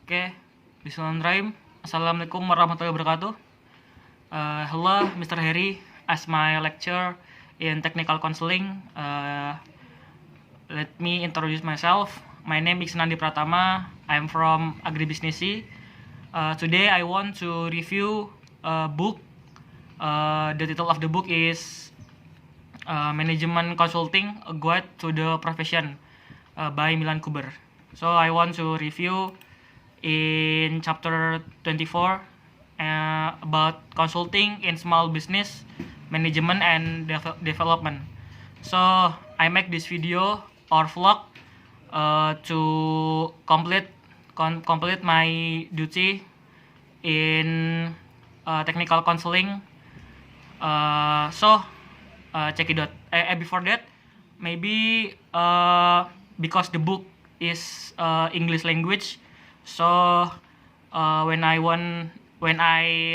Oke, Bismillahirrahmanirrahim. Assalamualaikum warahmatullahi wabarakatuh. Hello, Mr. Harry. As my lecturer in technical counseling, let me introduce myself. My name is Nandi Pratama. I'm from Agribusiness. Today I want to review a book. The title of the book is Management Consulting: A Guide to the Profession by Milan Kuber. So I want to review in chapter 24 about consulting in small business management and development. So I make this video or vlog to complete my duty in technical counseling. Check it out. Before that, maybe because the book is English language, so when I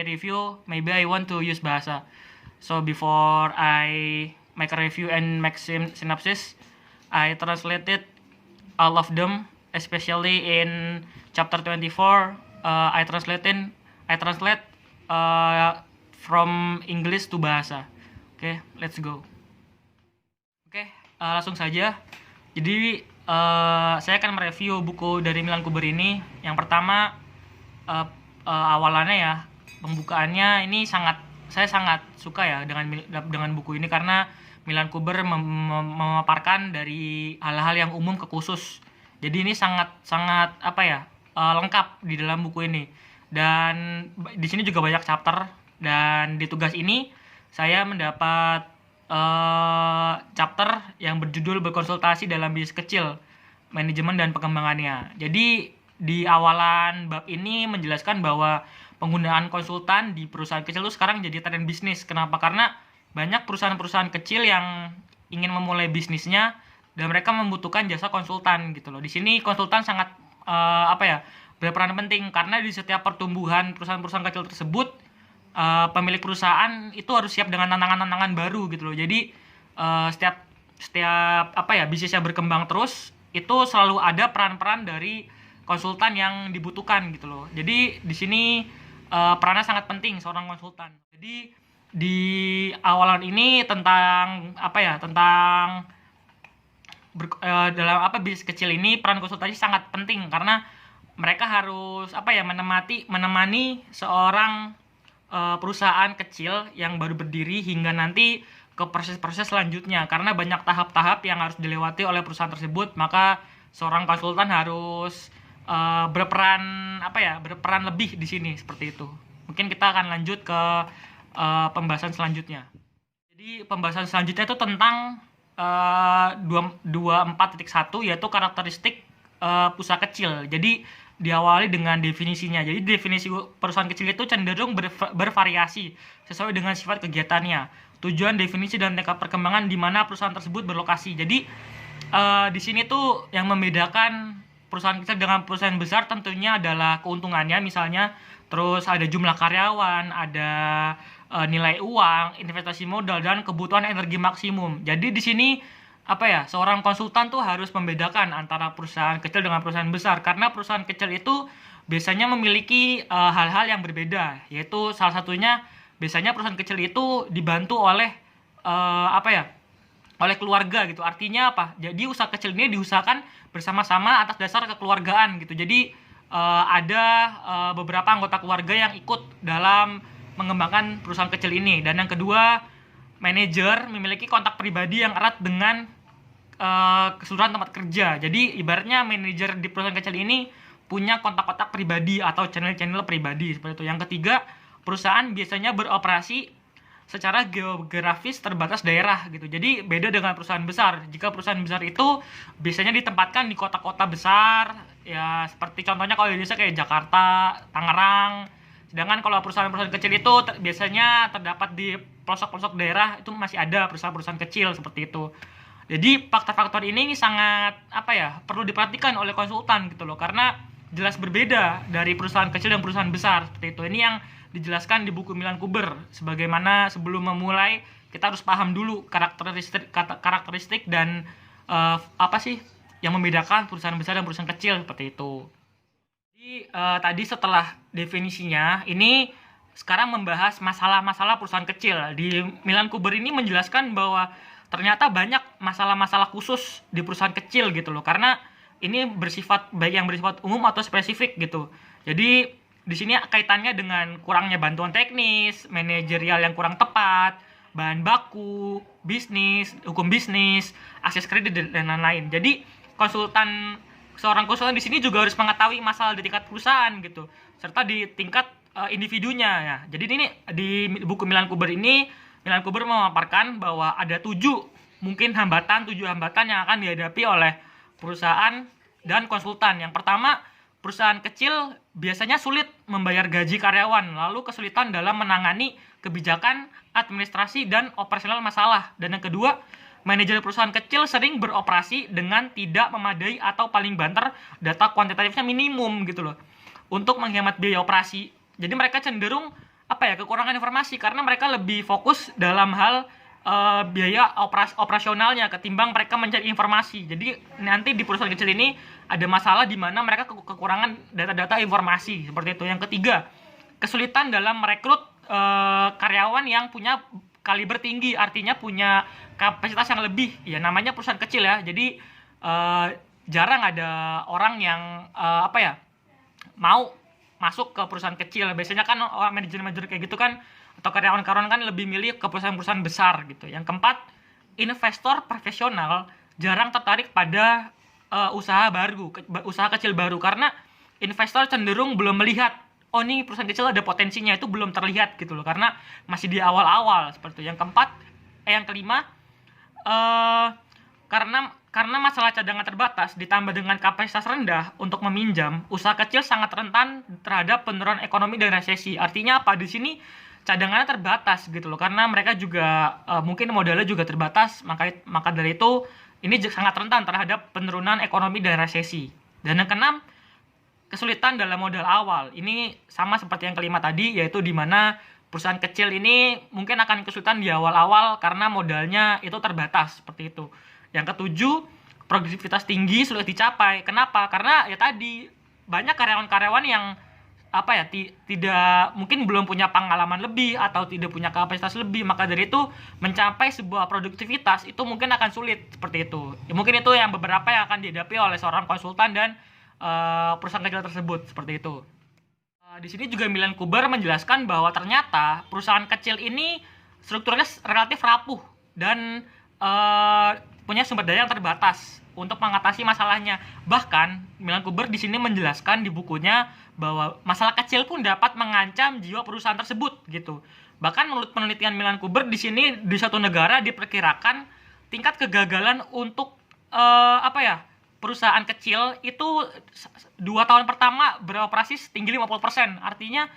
review, maybe I want to use bahasa. So before I make a review and make synopsis, I translated all of them, especially in chapter 24. I translate from English to bahasa. Oke, let's go. Oke, langsung saja. Jadi saya akan mereview buku dari Milan Kuber ini. Yang pertama, awalannya ya, pembukaannya ini saya sangat suka ya dengan buku ini, karena Milan Kuber memaparkan dari hal-hal yang umum ke khusus. Jadi ini sangat lengkap di dalam buku ini. Dan di sini juga banyak chapter, dan di tugas ini saya mendapat chapter yang berjudul berkonsultasi dalam bisnis kecil, manajemen dan pengembangannya. Jadi di awalan bab ini menjelaskan bahwa penggunaan konsultan di perusahaan kecil itu sekarang jadi tren bisnis. Kenapa? Karena banyak perusahaan-perusahaan kecil yang ingin memulai bisnisnya dan mereka membutuhkan jasa konsultan gitu loh. Di sini konsultan sangat berperan penting, karena di setiap pertumbuhan perusahaan-perusahaan kecil tersebut, pemilik perusahaan itu harus siap dengan tantangan-tantangan baru gitu loh. Jadi setiap bisnisnya berkembang terus, itu selalu ada peran-peran dari konsultan yang dibutuhkan gitu loh. Jadi di sini perannya sangat penting seorang konsultan. Jadi di awalan ini tentang dalam bisnis kecil ini, peran konsultasi sangat penting, karena mereka harus menemani seorang perusahaan kecil yang baru berdiri hingga nanti ke proses-proses selanjutnya. Karena banyak tahap-tahap yang harus dilewati oleh perusahaan tersebut, maka seorang konsultan harus berperan lebih di sini, seperti itu. Mungkin kita akan lanjut ke pembahasan selanjutnya. Jadi pembahasan selanjutnya itu tentang 24.1, yaitu karakteristik usaha kecil. Jadi diawali dengan definisinya. Jadi definisi perusahaan kecil itu cenderung bervariasi sesuai dengan sifat kegiatannya, tujuan, definisi, dan tingkat perkembangan di mana perusahaan tersebut berlokasi. Jadi di sini tuh yang membedakan perusahaan kecil dengan perusahaan besar tentunya adalah keuntungannya, misalnya, terus ada jumlah karyawan, ada nilai uang, investasi modal, dan kebutuhan energi maksimum. Jadi di sini seorang konsultan tuh harus membedakan antara perusahaan kecil dengan perusahaan besar, karena perusahaan kecil itu biasanya memiliki hal-hal yang berbeda, yaitu salah satunya biasanya perusahaan kecil itu dibantu oleh oleh keluarga gitu. Artinya apa? Jadi usaha kecil ini diusahakan bersama-sama atas dasar kekeluargaan gitu. Jadi ada beberapa anggota keluarga yang ikut dalam mengembangkan perusahaan kecil ini. Dan yang kedua, manajer memiliki kontak pribadi yang erat dengan keseluruhan tempat kerja. Jadi ibaratnya manajer di perusahaan kecil ini punya kontak-kontak pribadi atau channel-channel pribadi, seperti itu. Yang ketiga, perusahaan biasanya beroperasi secara geografis terbatas daerah gitu. Jadi beda dengan perusahaan besar. Jika perusahaan besar itu biasanya ditempatkan di kota-kota besar, ya seperti contohnya kalau di Indonesia kayak Jakarta, Tangerang. Sedangkan kalau perusahaan-perusahaan kecil itu biasanya terdapat di pelosok-pelosok daerah, itu masih ada perusahaan-perusahaan kecil seperti itu. Jadi faktor-faktor ini sangat perlu diperhatikan oleh konsultan gitu loh, karena jelas berbeda dari perusahaan kecil dan perusahaan besar, seperti itu. Ini yang dijelaskan di buku Milan Kuber. Sebagaimana sebelum memulai, kita harus paham dulu karakteristik dan yang membedakan perusahaan besar dan perusahaan kecil, seperti itu. Jadi tadi setelah definisinya, ini sekarang membahas masalah-masalah perusahaan kecil. Di Milan Kuber ini menjelaskan bahwa ternyata banyak masalah-masalah khusus di perusahaan kecil gitu loh. Karena ini bersifat baik yang bersifat umum atau spesifik gitu. Jadi di sini kaitannya dengan kurangnya bantuan teknis, manajerial yang kurang tepat, bahan baku, bisnis, hukum bisnis, akses kredit dan lain-lain. Jadi seorang konsultan di sini juga harus mengetahui masalah di tingkat perusahaan gitu, serta di tingkat individunya ya. Jadi ini di buku Milan Kuber ini, Milan Kuber memaparkan bahwa ada 7 hambatan yang akan dihadapi oleh perusahaan dan konsultan. Yang pertama, perusahaan kecil biasanya sulit membayar gaji karyawan, lalu kesulitan dalam menangani kebijakan, administrasi, dan operasional masalah. Dan yang kedua, manajer perusahaan kecil sering beroperasi dengan tidak memadai atau paling banter data kuantitatifnya minimum gitu loh, untuk menghemat biaya operasi. Jadi mereka cenderung kekurangan informasi karena mereka lebih fokus dalam hal biaya operasionalnya ketimbang mereka mencari informasi. Jadi nanti di perusahaan kecil ini ada masalah di mana mereka kekurangan data-data informasi seperti itu. Yang ketiga, kesulitan dalam merekrut karyawan yang punya kaliber tinggi, artinya punya kapasitas yang lebih. Ya namanya perusahaan kecil ya. Jadi jarang ada orang yang mau masuk ke perusahaan kecil. Biasanya kan manajer-manajer kayak gitu kan, atau karyawan-karyawan kan lebih milih ke perusahaan-perusahaan besar gitu. Yang keempat, investor profesional jarang tertarik pada usaha kecil baru karena investor cenderung belum melihat, oh ini perusahaan kecil ada potensinya, itu belum terlihat gitu loh, karena masih di awal-awal seperti itu. Yang kelima, karena masalah cadangan terbatas ditambah dengan kapasitas rendah untuk meminjam, usaha kecil sangat rentan terhadap penurunan ekonomi dan resesi. Artinya apa? Di sini cadangannya terbatas gitu loh, karena mereka juga mungkin modalnya juga terbatas, maka dari itu ini sangat rentan terhadap penurunan ekonomi dan resesi. Dan yang keenam, kesulitan dalam modal awal. Ini sama seperti yang kelima tadi, yaitu di mana perusahaan kecil ini mungkin akan kesulitan di awal-awal karena modalnya itu terbatas seperti itu. Yang ketujuh, produktivitas tinggi sulit dicapai. Kenapa? Karena ya tadi banyak karyawan-karyawan yang tidak mungkin belum punya pengalaman lebih atau tidak punya kapasitas lebih, maka dari itu mencapai sebuah produktivitas itu mungkin akan sulit seperti itu. Ya, mungkin itu yang beberapa yang akan dihadapi oleh seorang konsultan dan perusahaan kecil tersebut seperti itu. Di sini juga Milan Kuber menjelaskan bahwa ternyata perusahaan kecil ini strukturnya relatif rapuh dan punya sumber daya yang terbatas untuk mengatasi masalahnya. Bahkan Milan Kuber di sini menjelaskan di bukunya bahwa masalah kecil pun dapat mengancam jiwa perusahaan tersebut gitu. Bahkan menurut penelitian Milan Kuber di sini di suatu negara diperkirakan tingkat kegagalan untuk perusahaan kecil itu 2 tahun pertama beroperasi setinggi 50%. Artinya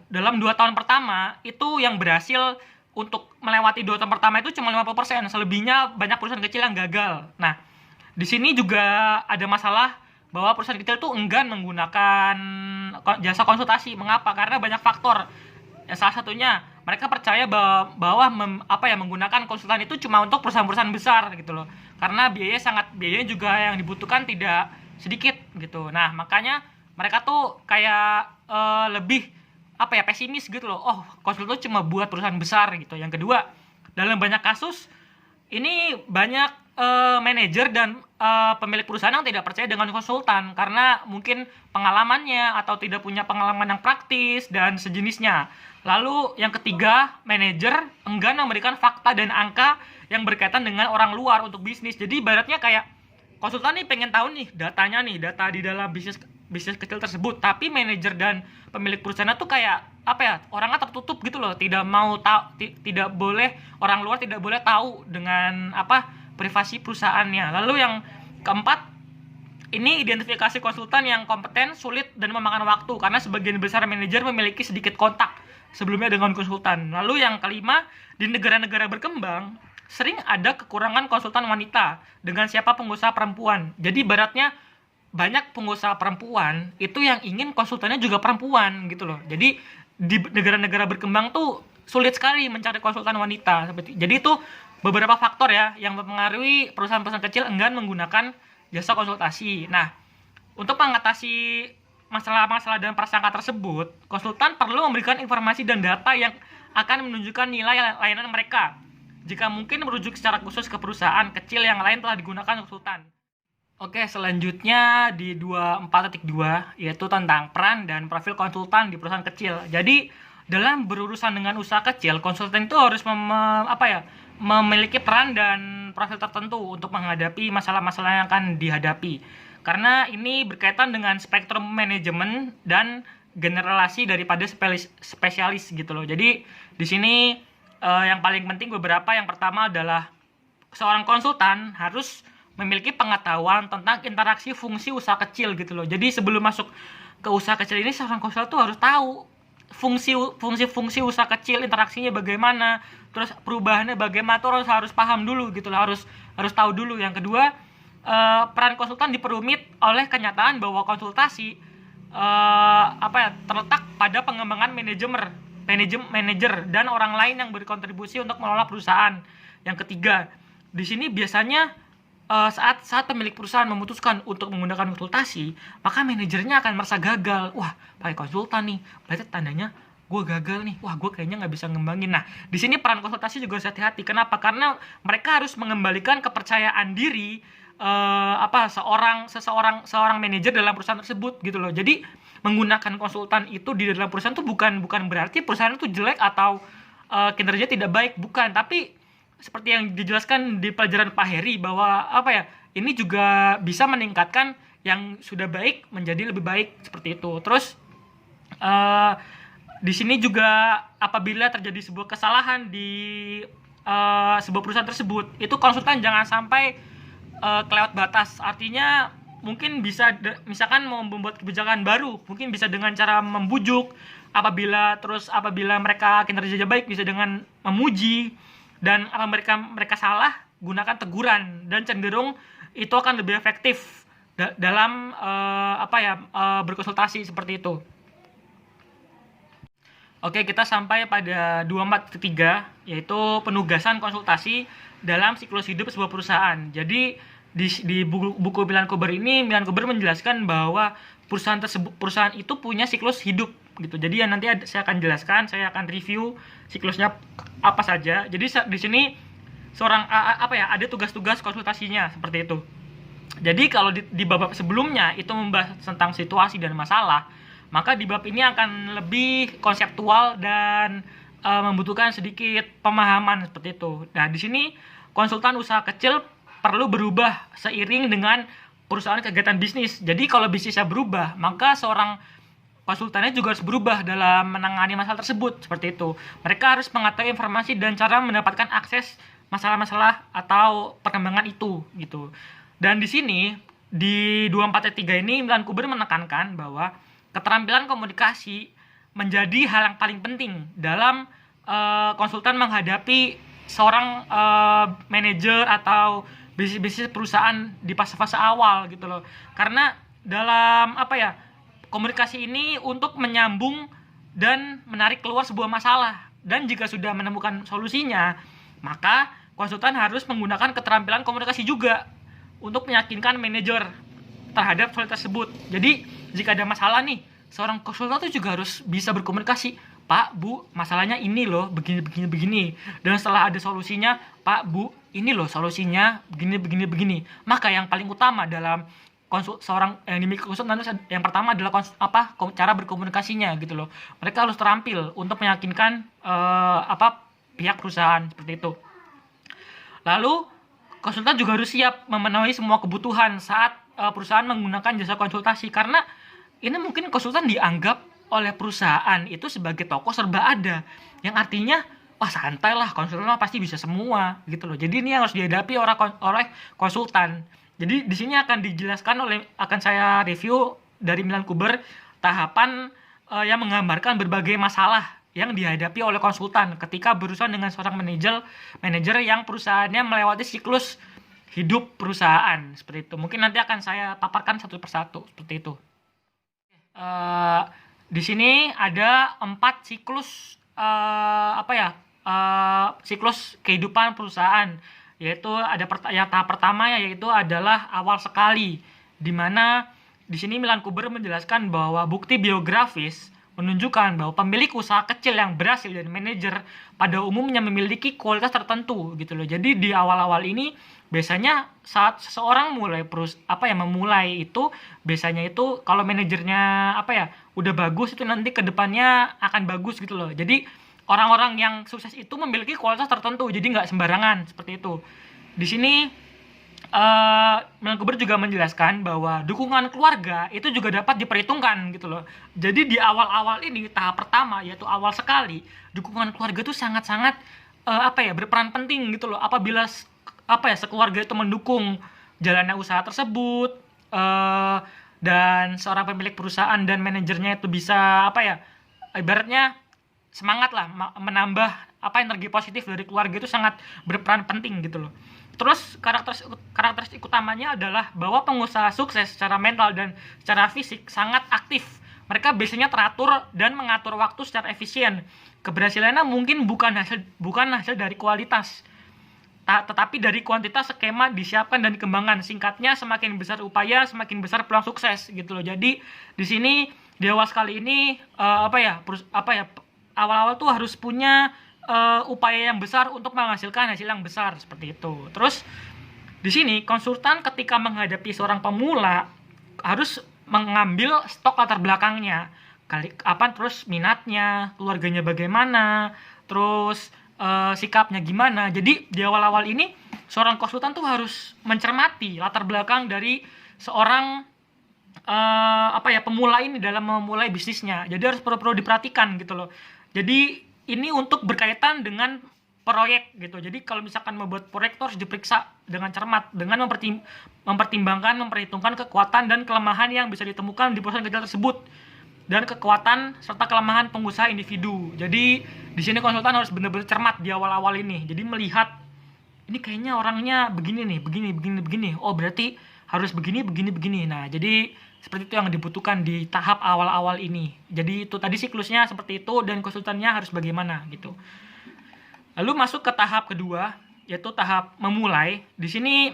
dalam 2 tahun pertama itu yang berhasil untuk melewati 2 tahun pertama itu cuma 50%. Selebihnya banyak perusahaan kecil yang gagal. Nah, di sini juga ada masalah bahwa perusahaan kecil itu enggan menggunakan jasa konsultasi. Mengapa? Karena banyak faktor. Ya, salah satunya mereka percaya bahwa menggunakan konsultan itu cuma untuk perusahaan-perusahaan besar gitu loh. Karena biayanya juga yang dibutuhkan tidak sedikit gitu. Nah, makanya mereka tuh kayak lebih pesimis gitu loh. Oh, konsultan itu cuma buat perusahaan besar gitu. Yang kedua, dalam banyak kasus ini banyak manajer dan pemilik perusahaan yang tidak percaya dengan konsultan karena mungkin pengalamannya atau tidak punya pengalaman yang praktis dan sejenisnya. Lalu yang ketiga, manajer enggan memberikan fakta dan angka yang berkaitan dengan orang luar untuk bisnis. Jadi ibaratnya kayak konsultan nih pengen tahu nih data di dalam bisnis kecil tersebut, tapi manajer dan pemilik perusahaan tuh kayak orangnya tertutup gitu loh, tidak mau tahu, tidak boleh, orang luar tidak boleh tahu dengan privasi perusahaannya. Lalu yang keempat, ini identifikasi konsultan yang kompeten sulit dan memakan waktu karena sebagian besar manajer memiliki sedikit kontak sebelumnya dengan konsultan. Lalu yang kelima, di negara-negara berkembang sering ada kekurangan konsultan wanita dengan siapa pengusaha perempuan. Jadi ibaratnya banyak pengusaha perempuan itu yang ingin konsultannya juga perempuan gitu loh. Jadi di negara-negara berkembang tuh sulit sekali mencari konsultan wanita. Jadi itu beberapa faktor ya yang mempengaruhi perusahaan-perusahaan kecil enggan menggunakan jasa konsultasi. Nah, untuk mengatasi masalah-masalah dan prasangka tersebut, konsultan perlu memberikan informasi dan data yang akan menunjukkan nilai layanan mereka. Jika mungkin merujuk secara khusus ke perusahaan kecil yang lain telah digunakan konsultan. Oke, selanjutnya di 24.2 yaitu tentang peran dan profil konsultan di perusahaan kecil. Jadi, dalam berurusan dengan usaha kecil, konsultan itu harus memiliki peran dan profil tertentu untuk menghadapi masalah-masalah yang akan dihadapi. Karena ini berkaitan dengan spektrum manajemen dan generalisasi daripada spesialis gitu loh. Jadi di sini yang paling penting beberapa, yang pertama adalah seorang konsultan harus memiliki pengetahuan tentang interaksi fungsi usaha kecil gitu loh. Jadi sebelum masuk ke usaha kecil ini, seorang konsultan tuh harus tahu fungsi usaha kecil, interaksinya bagaimana, terus perubahannya bagaimana, tuh harus paham dulu gitu loh, harus tahu dulu. Yang kedua, peran konsultan diperumit oleh kenyataan bahwa konsultasi terletak pada pengembangan manajer dan orang lain yang berkontribusi untuk mengelola perusahaan. Yang ketiga, di sini biasanya saat pemilik perusahaan memutuskan untuk menggunakan konsultasi, maka manajernya akan merasa gagal. Wah, pakai konsultan nih, berarti tandanya gue gagal nih. Wah, gue kayaknya nggak bisa ngembangin. Nah, di sini peran konsultasi juga harus hati-hati. Kenapa? Karena mereka harus mengembalikan kepercayaan diri seorang manajer dalam perusahaan tersebut gitu loh. Jadi menggunakan konsultan itu di dalam perusahaan itu bukan berarti perusahaan itu jelek atau kinerja tidak baik, bukan. Tapi seperti yang dijelaskan di pelajaran Pak Heri bahwa ini juga bisa meningkatkan yang sudah baik menjadi lebih baik, seperti itu. Terus di sini juga apabila terjadi sebuah kesalahan di sebuah perusahaan tersebut, itu konsultan jangan sampai kelewat batas. Artinya mungkin bisa misalkan mau membuat kebijakan baru, mungkin bisa dengan cara membujuk. Apabila mereka kinerjanya baik, bisa dengan memuji. Dan mereka salah, gunakan teguran, dan cenderung itu akan lebih efektif dalam berkonsultasi, seperti itu. Oke, kita sampai pada 24.3 yaitu penugasan konsultasi dalam siklus hidup sebuah perusahaan. Jadi di buku Milan Kuber ini, Milan Kuber menjelaskan bahwa perusahaan itu punya siklus hidup gitu. Jadi nanti saya akan jelaskan, saya akan review siklusnya apa saja. Jadi di sini ada tugas-tugas konsultasinya, seperti itu. Jadi kalau di bab sebelumnya itu membahas tentang situasi dan masalah, maka di bab ini akan lebih konseptual dan membutuhkan sedikit pemahaman, seperti itu. Nah, di sini konsultan usaha kecil perlu berubah seiring dengan perusahaan kegiatan bisnis. Jadi kalau bisnisnya berubah, maka seorang konsultannya juga harus berubah dalam menangani masalah tersebut, seperti itu. Mereka harus mengetahui informasi dan cara mendapatkan akses masalah-masalah atau perkembangan itu gitu. Dan di sini di 24.3 ini Milan Kuber menekankan bahwa keterampilan komunikasi menjadi hal yang paling penting dalam konsultan menghadapi seorang manajer atau bisnis perusahaan di fase-fase awal gitu loh. Karena dalam komunikasi ini untuk menyambung dan menarik keluar sebuah masalah, dan jika sudah menemukan solusinya, maka konsultan harus menggunakan keterampilan komunikasi juga untuk meyakinkan manajer terhadap hal tersebut. Jadi jika ada masalah nih, seorang konsultan itu juga harus bisa berkomunikasi. Pak, Bu, masalahnya ini loh, begini. Dan setelah ada solusinya, Pak, Bu, ini loh solusinya, begini. Maka yang paling utama dalam seorang yang dimiliki konsultan yang pertama adalah cara berkomunikasinya gitu loh. Mereka harus terampil untuk meyakinkan pihak perusahaan, seperti itu. Lalu konsultan juga harus siap memenuhi semua kebutuhan saat perusahaan menggunakan jasa konsultasi, karena ini mungkin konsultan dianggap oleh perusahaan itu sebagai toko serba ada, yang artinya wah santai lah, konsultan pasti bisa semua gitu loh. Jadi ini yang harus dihadapi oleh konsultan. Jadi di sini akan dijelaskan akan saya review dari Milan Kuber tahapan yang menggambarkan berbagai masalah yang dihadapi oleh konsultan ketika berurusan dengan seorang manajer yang perusahaannya melewati siklus hidup perusahaan, seperti itu. Mungkin nanti akan saya paparkan satu persatu, seperti itu. Di sini ada 4 siklus siklus kehidupan perusahaan, yaitu ada tahap pertama, yaitu adalah awal sekali, di mana di sini Milan Kuber menjelaskan bahwa bukti biografis menunjukkan bahwa pemilik usaha kecil yang berhasil dan manajer pada umumnya memiliki kualitas tertentu gitu loh. Jadi di awal-awal ini biasanya saat seseorang memulai itu biasanya itu kalau manajernya udah bagus, itu nanti kedepannya akan bagus gitu loh. Jadi orang-orang yang sukses itu memiliki kualitas tertentu, jadi nggak sembarangan seperti itu. Di sini Milan Kuber juga menjelaskan bahwa dukungan keluarga itu juga dapat diperhitungkan gitu loh. Jadi di awal-awal ini, tahap pertama yaitu awal sekali, dukungan keluarga itu sangat-sangat berperan penting gitu loh. Apabila sekeluarga itu mendukung jalannya usaha tersebut, dan seorang pemilik perusahaan dan manajernya itu bisa ibaratnya semangat lah, menambah energi positif dari keluarga, itu sangat berperan penting gitu loh. Terus karakteristik utamanya adalah bahwa pengusaha sukses secara mental dan secara fisik sangat aktif. Mereka biasanya teratur dan mengatur waktu secara efisien. Keberhasilannya mungkin bukan hasil dari kualitas, tetapi dari kuantitas. Skema disiapkan dan dikembangkan. Singkatnya, semakin besar upaya, semakin besar peluang sukses gitu loh. Jadi di sini di awal sekali ini awal-awal tuh harus punya upaya yang besar untuk menghasilkan hasil yang besar seperti itu. Terus di sini konsultan ketika menghadapi seorang pemula harus mengambil stok latar belakangnya, terus minatnya, keluarganya bagaimana, terus sikapnya gimana. Jadi di awal-awal ini seorang konsultan tuh harus mencermati latar belakang dari seorang pemula ini dalam memulai bisnisnya. Jadi harus perlu diperhatikan gitu loh. Jadi ini untuk berkaitan dengan proyek gitu. Jadi kalau misalkan membuat proyek itu harus diperiksa dengan cermat, dengan memperhitungkan kekuatan dan kelemahan yang bisa ditemukan di perusahaan kecil tersebut, dan kekuatan serta kelemahan pengusaha individu. Jadi di sini konsultan harus benar-benar cermat di awal-awal ini. Jadi melihat ini kayaknya orangnya begini nih, begini. Oh, berarti harus begini. Nah, jadi seperti itu yang dibutuhkan di tahap awal-awal ini. Jadi itu tadi siklusnya seperti itu, dan konsultannya harus bagaimana gitu. Lalu masuk ke tahap kedua, yaitu tahap memulai. Di sini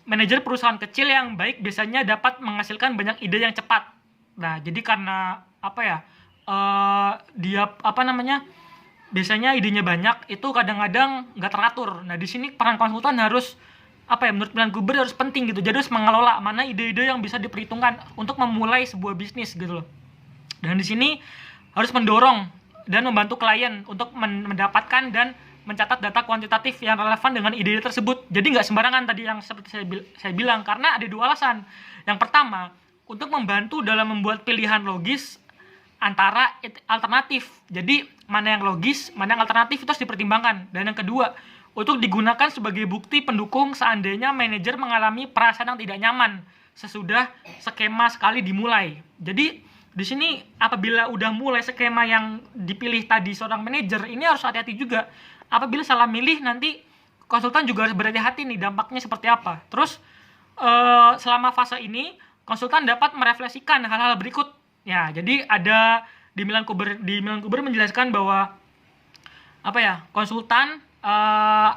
manajer perusahaan kecil yang baik biasanya dapat menghasilkan banyak ide yang cepat. Nah, jadi karena biasanya idenya banyak, itu kadang-kadang nggak teratur. Nah, di sini peran konsultan harus menurut Milan Kuber harus penting gitu. Jadi harus mengelola mana ide-ide yang bisa diperhitungkan untuk memulai sebuah bisnis gitu loh. Dan di sini harus mendorong dan membantu klien untuk mendapatkan dan mencatat data kuantitatif yang relevan dengan ide tersebut. Jadi nggak sembarangan tadi yang seperti saya bilang, karena ada dua alasan. Yang pertama, untuk membantu dalam membuat pilihan logis antara alternatif. Jadi mana yang logis, mana yang alternatif itu harus dipertimbangkan. Dan yang kedua, untuk digunakan sebagai bukti pendukung seandainya manajer mengalami perasaan yang tidak nyaman sesudah skema sekali dimulai. Jadi di sini apabila udah mulai skema yang dipilih tadi seorang manajer, ini harus hati-hati juga. Apabila salah milih, nanti konsultan juga harus berhati-hati nih dampaknya seperti apa. Terus selama fase ini konsultan dapat merefleksikan hal-hal berikut. Ya, jadi ada di Milan Kuber menjelaskan bahwa konsultan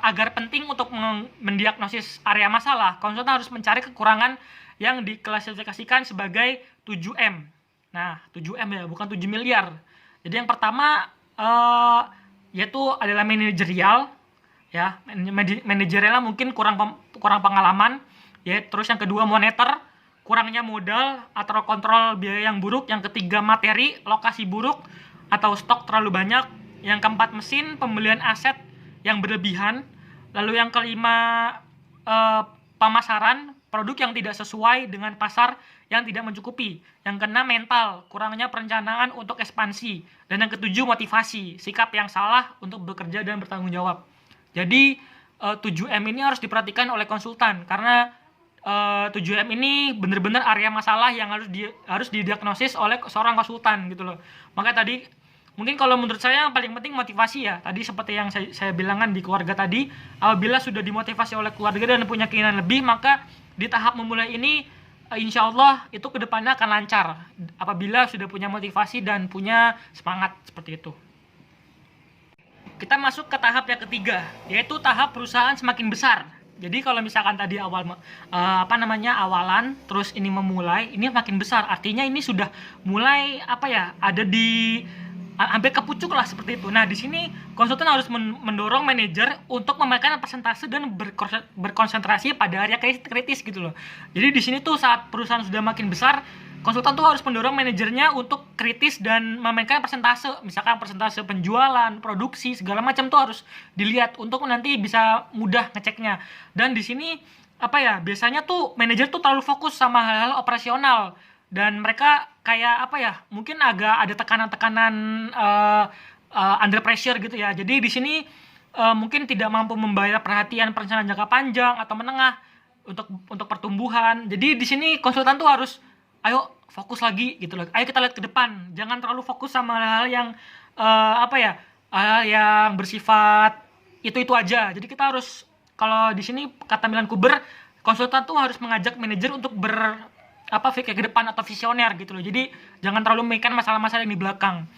agar penting untuk mendiagnosis area masalah, konsultan harus mencari kekurangan yang diklasifikasikan sebagai 7M. Nah, 7M ya, bukan 7 miliar. Jadi yang pertama yaitu adalah manajerial, ya. Manajerialnya mungkin kurang pengalaman, ya. Terus yang kedua moneter, kurangnya modal atau kontrol biaya yang buruk. Yang ketiga materi, lokasi buruk atau stok terlalu banyak. Yang keempat mesin, pembelian aset yang berlebihan. Lalu yang kelima pemasaran, produk yang tidak sesuai dengan pasar yang tidak mencukupi. Yang keenam mental, kurangnya perencanaan untuk ekspansi. Dan yang ketujuh motivasi, sikap yang salah untuk bekerja dan bertanggung jawab. Jadi 7M ini harus diperhatikan oleh konsultan, karena 7M ini benar-benar area masalah yang harus didiagnosis oleh seorang konsultan gitu loh. Makanya tadi mungkin kalau menurut saya yang paling penting motivasi ya. Tadi seperti yang saya bilangkan di keluarga tadi, apabila sudah dimotivasi oleh keluarga dan punya keinginan lebih, maka di tahap memulai ini insya Allah itu kedepannya akan lancar apabila sudah punya motivasi dan punya semangat seperti itu. Kita masuk ke tahap yang ketiga, yaitu tahap perusahaan semakin besar. Jadi kalau misalkan tadi awalan, terus ini memulai, ini makin besar. Artinya ini sudah mulai ada di hampir ke pucuk lah seperti itu. Nah, di sini konsultan harus mendorong manajer untuk memainkan persentase dan berkonsentrasi pada area kritis gitu loh. Jadi di sini tuh saat perusahaan sudah makin besar, konsultan tuh harus mendorong manajernya untuk kritis dan memainkan persentase, misalkan persentase penjualan, produksi, segala macam tuh harus dilihat untuk nanti bisa mudah ngeceknya. Dan di sini biasanya tuh manajer tuh terlalu fokus sama hal-hal operasional dan mereka kayak mungkin agak ada tekanan-tekanan under pressure gitu ya. Jadi di sini mungkin tidak mampu membayar perhatian perencanaan jangka panjang atau menengah untuk pertumbuhan. Jadi di sini konsultan tuh harus ayo fokus lagi gitu loh. Ayo kita lihat ke depan. Jangan terlalu fokus sama hal-hal yang hal yang bersifat itu aja. Jadi kita harus, kalau di sini kata Milan Kuber, konsultan tuh harus mengajak manajer untuk pikir ke depan atau visioner gitu loh. Jadi jangan terlalu memikirkan masalah-masalah yang di belakang.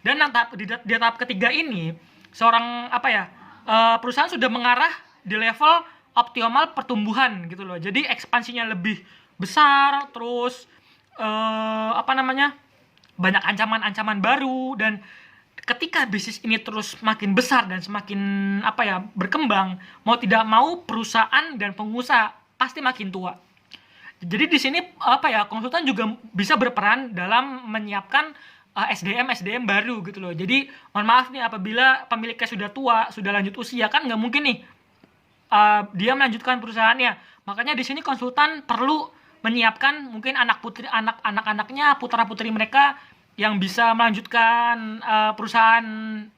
Dan di tahap ketiga ini seorang perusahaan sudah mengarah di level optimal pertumbuhan gitu loh. Jadi ekspansinya lebih besar, terus banyak ancaman-ancaman baru, dan ketika bisnis ini terus makin besar dan semakin berkembang, mau tidak mau perusahaan dan pengusaha pasti makin tua. Jadi di sini konsultan juga bisa berperan dalam menyiapkan SDM baru gitu loh. Jadi mohon maaf nih, apabila pemiliknya sudah tua, sudah lanjut usia, kan nggak mungkin nih dia melanjutkan perusahaannya. Makanya di sini konsultan perlu menyiapkan mungkin anak-anaknya, putra-putri mereka yang bisa melanjutkan perusahaan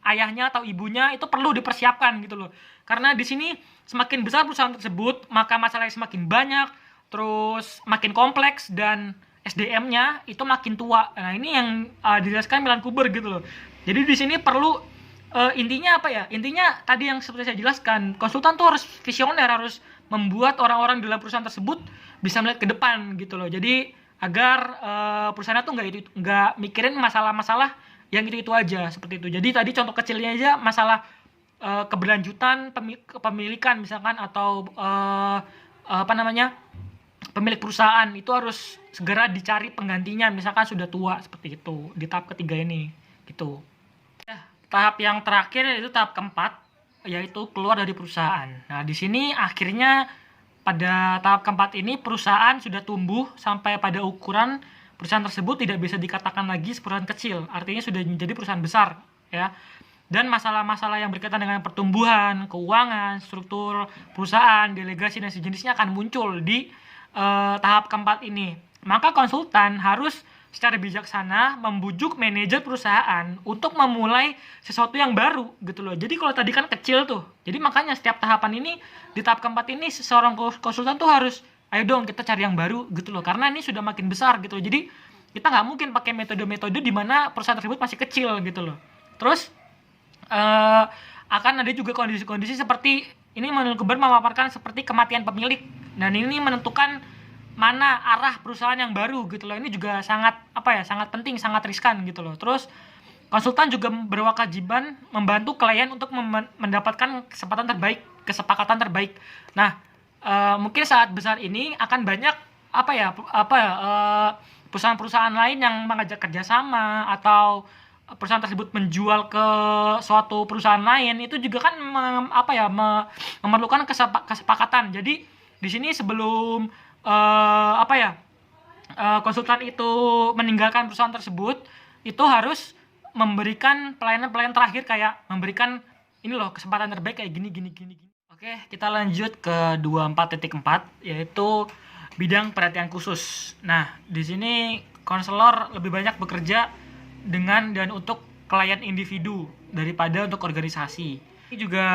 ayahnya atau ibunya, itu perlu dipersiapkan gitu loh. Karena di sini semakin besar perusahaan tersebut, maka masalahnya semakin banyak, terus makin kompleks, dan SDM-nya itu makin tua. Nah, ini yang dijelaskan Milan Kuber gitu loh. Jadi di sini perlu intinya Intinya tadi yang seperti saya jelaskan, konsultan tuh harus visioner, harus membuat orang-orang di dalam perusahaan tersebut bisa melihat ke depan gitu loh. Jadi agar perusahaannya tuh nggak mikirin masalah-masalah yang itu aja seperti itu. Jadi tadi contoh kecilnya aja masalah keberlanjutan kepemilikan misalkan, atau pemilik perusahaan itu harus segera dicari penggantinya misalkan sudah tua, seperti itu di tahap ketiga ini gitu. Tahap yang terakhir yaitu tahap keempat, yaitu keluar dari perusahaan. Nah, di sini akhirnya pada tahap keempat ini perusahaan sudah tumbuh sampai pada ukuran perusahaan tersebut tidak bisa dikatakan lagi perusahaan kecil, artinya sudah menjadi perusahaan besar ya. Dan masalah-masalah yang berkaitan dengan pertumbuhan, keuangan, struktur perusahaan, delegasi dan sejenisnya akan muncul di tahap keempat ini. Maka konsultan harus secara bijaksana membujuk manajer perusahaan untuk memulai sesuatu yang baru gitu loh. Jadi kalau tadi kan kecil tuh, jadi makanya setiap tahapan ini, di tahap keempat ini seorang konsultan tuh harus ayo dong kita cari yang baru gitu loh, karena ini sudah makin besar gitu loh. Jadi kita nggak mungkin pakai metode-metode di mana perusahaan tersebut masih kecil gitu loh. Terus akan ada juga kondisi-kondisi seperti ini, Milan Kuber memaparkan seperti kematian pemilik, dan ini menentukan mana arah perusahaan yang baru gitu loh. Ini juga sangat sangat penting, sangat riskan gitu loh. Terus konsultan juga berkewajiban membantu klien untuk mendapatkan kesepakatan terbaik. Nah, mungkin saat besar ini akan banyak perusahaan-perusahaan lain yang mengajak kerjasama, atau perusahaan tersebut menjual ke suatu perusahaan lain. Itu juga kan memerlukan kesepakatan. Jadi di sini sebelum konsultan itu meninggalkan perusahaan tersebut, itu harus memberikan pelayanan terakhir, kayak memberikan ini loh kesempatan terbaik kayak gini. Oke, kita lanjut ke 24.4, yaitu bidang perhatian khusus. Nah, di sini konselor lebih banyak bekerja dengan dan untuk klien individu daripada untuk organisasi. Ini juga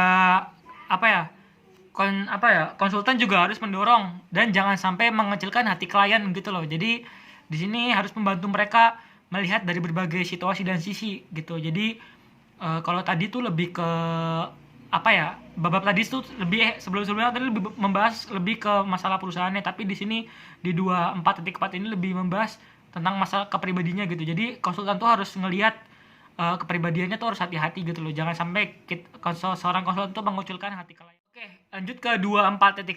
konsultan juga harus mendorong dan jangan sampai mengecilkan hati klien gitu loh. Jadi di sini harus membantu mereka melihat dari berbagai situasi dan sisi gitu. Jadi kalau tadi tuh lebih ke babak tadi tuh lebih sebelumnya tadi lebih membahas lebih ke masalah perusahaannya, tapi di sini di 24.4 ini lebih membahas tentang masalah kepribadiannya gitu. Jadi konsultan tuh harus ngelihat kepribadiannya tuh harus hati-hati gitu loh. Jangan sampai seorang konsultan tuh mengucilkan hati klien. Oke, lanjut ke 24.5.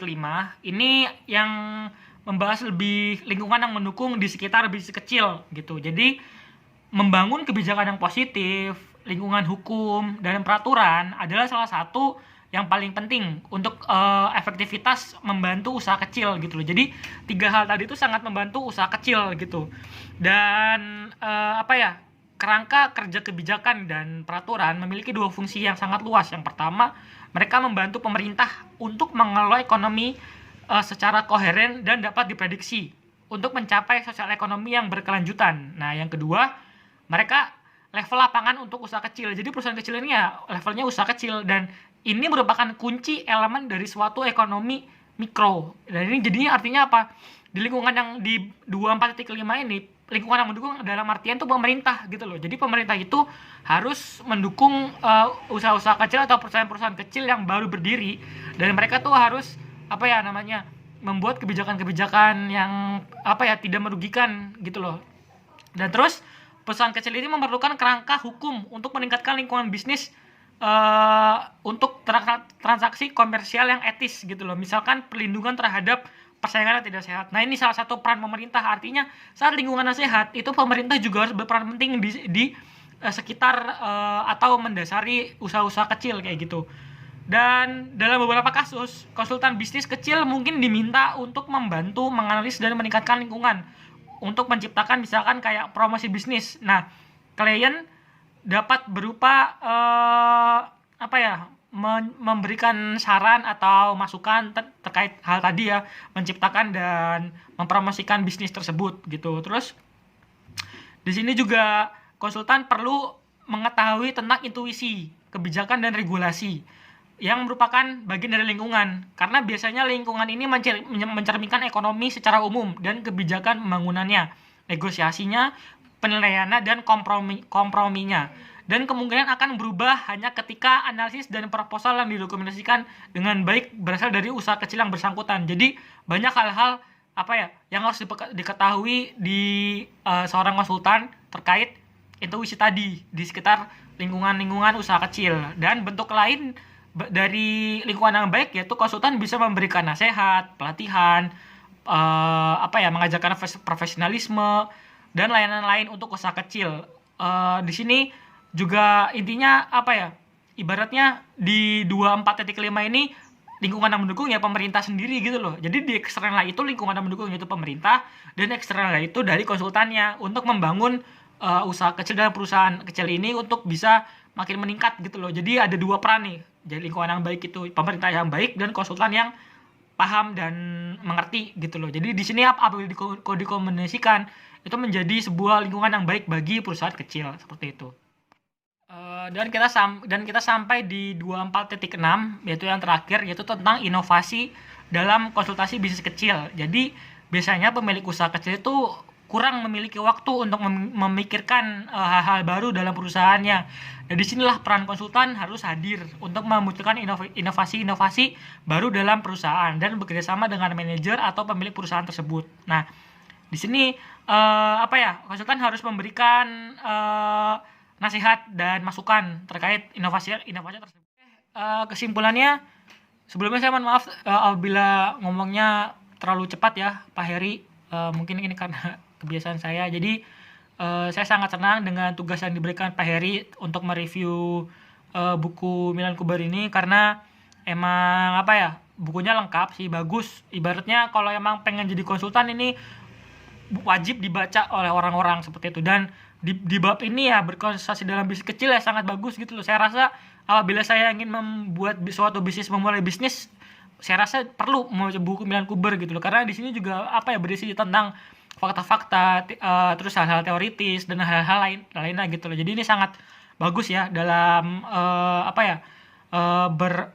Ini yang membahas lebih lingkungan yang mendukung di sekitar bisnis kecil gitu. Jadi membangun kebijakan yang positif, lingkungan hukum dan peraturan adalah salah satu yang paling penting untuk efektivitas membantu usaha kecil gitu loh. Jadi tiga hal tadi itu sangat membantu usaha kecil gitu. Dan kerangka kerja kebijakan dan peraturan memiliki dua fungsi yang sangat luas. Yang pertama, mereka membantu pemerintah untuk mengelola ekonomi secara koheren dan dapat diprediksi untuk mencapai sosial ekonomi yang berkelanjutan. Nah, yang kedua, mereka level lapangan untuk usaha kecil. Jadi perusahaan kecil ini ya levelnya usaha kecil, dan ini merupakan kunci elemen dari suatu ekonomi mikro. Dan ini jadinya artinya apa? Di lingkungan yang di 24.5 ini, lingkungan yang mendukung dalam artian tuh pemerintah gitu loh. Jadi pemerintah itu harus mendukung usaha-usaha kecil atau perusahaan-perusahaan kecil yang baru berdiri, dan mereka tuh harus membuat kebijakan-kebijakan yang tidak merugikan gitu loh. Dan terus perusahaan kecil ini memerlukan kerangka hukum untuk meningkatkan lingkungan bisnis untuk transaksi komersial yang etis gitu loh. Misalkan perlindungan terhadap persaingan yang tidak sehat. Nah, ini salah satu peran pemerintah. Artinya saat lingkungan sehat itu pemerintah juga harus berperan penting di sekitar atau mendasari usaha-usaha kecil kayak gitu. Dan dalam beberapa kasus, konsultan bisnis kecil mungkin diminta untuk membantu menganalisis dan meningkatkan lingkungan untuk menciptakan misalkan kayak promosi bisnis. Nah, klien dapat berupa memberikan saran atau masukan terkait hal tadi ya, menciptakan dan mempromosikan bisnis tersebut gitu. Terus di sini juga konsultan perlu mengetahui tentang intuisi, kebijakan dan regulasi yang merupakan bagian dari lingkungan, karena biasanya lingkungan ini mencerminkan ekonomi secara umum dan kebijakan pembangunannya, negosiasinya, penilaiannya dan komprominya. Dan kemungkinan akan berubah hanya ketika analisis dan proposal yang didokumentasikan dengan baik berasal dari usaha kecil yang bersangkutan. Jadi banyak hal-hal yang harus diketahui di seorang konsultan terkait intuisi tadi di sekitar lingkungan usaha kecil. Dan bentuk lain dari lingkungan yang baik yaitu konsultan bisa memberikan nasihat, pelatihan, mengajarkan profesionalisme dan layanan lain untuk usaha kecil. Di sini juga intinya ibaratnya di 24.5 ini lingkungan yang mendukung ya pemerintah sendiri gitu loh. Jadi di eksternal itu lingkungan yang mendukung yaitu pemerintah, dan eksternal itu dari konsultannya untuk membangun usaha kecil dan perusahaan kecil ini untuk bisa makin meningkat gitu loh. Jadi ada dua peran nih. Jadi lingkungan yang baik itu pemerintah yang baik dan konsultan yang paham dan mengerti gitu loh. Jadi di sini apabila dikombinasikan itu menjadi sebuah lingkungan yang baik bagi perusahaan kecil seperti itu. Dan kita sampai di 24.6 yaitu yang terakhir, yaitu tentang inovasi dalam konsultasi bisnis kecil. Jadi biasanya pemilik usaha kecil itu kurang memiliki waktu untuk memikirkan hal-hal baru dalam perusahaannya. Dan disinilah peran konsultan harus hadir untuk memunculkan inovasi-inovasi baru dalam perusahaan dan bekerjasama dengan manajer atau pemilik perusahaan tersebut. Nah, di sini konsultan harus memberikan nasihat dan masukan terkait inovasi tersebut. Kesimpulannya, sebelumnya saya mohon maaf apabila ngomongnya terlalu cepat ya Pak Heri. Mungkin ini karena kebiasaan saya. Jadi saya sangat senang dengan tugas yang diberikan Pak Heri untuk mereview buku Milan Kubar ini, karena emang bukunya lengkap sih, bagus. Ibaratnya kalau emang pengen jadi konsultan ini wajib dibaca oleh orang-orang seperti itu. Dan di bab ini ya, berkonsentrasi dalam bisnis kecil ya sangat bagus gitu loh. Saya rasa apabila saya ingin membuat suatu bisnis, memulai bisnis, saya rasa perlu membaca buku Milan Kubar gitu loh, karena di sini juga berisi tentang fakta-fakta, terus hal-hal teoritis dan hal-hal lainnya gitu loh. Jadi ini sangat bagus ya dalam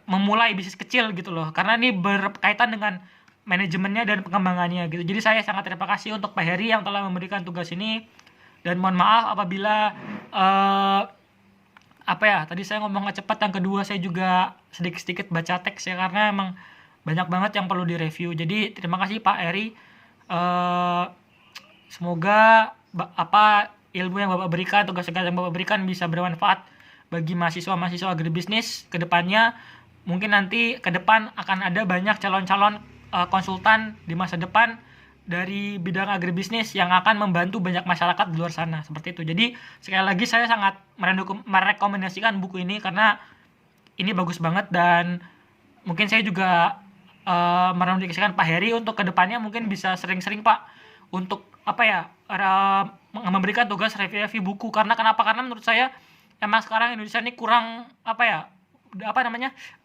memulai bisnis kecil gitu loh, karena ini berkaitan dengan manajemennya dan pengembangannya gitu. Jadi saya sangat terima kasih untuk Pak Heri yang telah memberikan tugas ini, dan mohon maaf apabila tadi saya ngomongnya cepat. Yang kedua, saya juga sedikit-sedikit baca teks ya, karena emang banyak banget yang perlu direview. Jadi terima kasih Pak Heri. Semoga ilmu yang Bapak berikan, tugas-tugas yang Bapak berikan bisa bermanfaat bagi mahasiswa-mahasiswa agribisnis ke depannya, mungkin nanti ke depan akan ada banyak calon-calon konsultan di masa depan dari bidang agribisnis yang akan membantu banyak masyarakat di luar sana, seperti itu. Jadi sekali lagi saya sangat merekomendasikan buku ini karena ini bagus banget, dan mungkin saya juga merekomendasikan Pak Heri untuk kedepannya mungkin bisa sering-sering Pak untuk memberikan tugas review buku. Karena menurut saya emang sekarang Indonesia ini kurang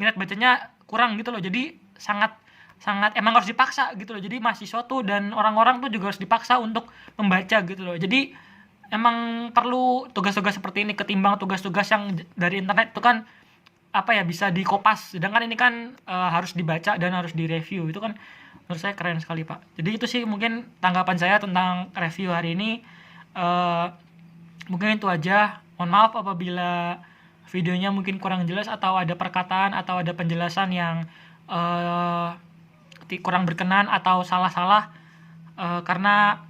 minat bacanya kurang gitu loh. Jadi sangat emang harus dipaksa gitu loh. Jadi mahasiswa tuh dan orang-orang tuh juga harus dipaksa untuk membaca gitu loh. Jadi emang perlu tugas-tugas seperti ini ketimbang tugas-tugas yang dari internet itu kan bisa dikopas, sedangkan ini kan harus dibaca dan harus direview. Itu kan menurut saya keren sekali Pak. Jadi itu sih mungkin tanggapan saya tentang review hari ini. Mungkin itu aja. Mohon maaf apabila videonya mungkin kurang jelas atau ada perkataan atau ada penjelasan yang kurang berkenan atau salah-salah, karena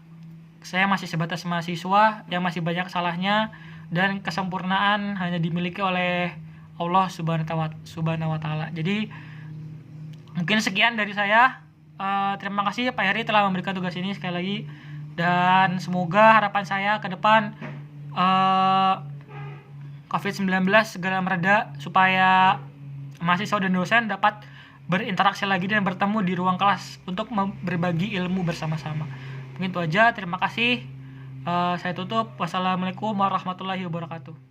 saya masih sebatas mahasiswa yang masih banyak salahnya, dan kesempurnaan hanya dimiliki oleh Allah Subhanahu wa Ta'ala. Jadi mungkin sekian dari saya. Terima kasih Pak Heri telah memberikan tugas ini sekali lagi, dan semoga harapan saya ke depan COVID-19 segera mereda supaya mahasiswa dan dosen dapat berinteraksi lagi dan bertemu di ruang kelas untuk berbagi ilmu bersama-sama. Mungkin itu aja. Terima kasih. Saya tutup. Wassalamualaikum warahmatullahi wabarakatuh.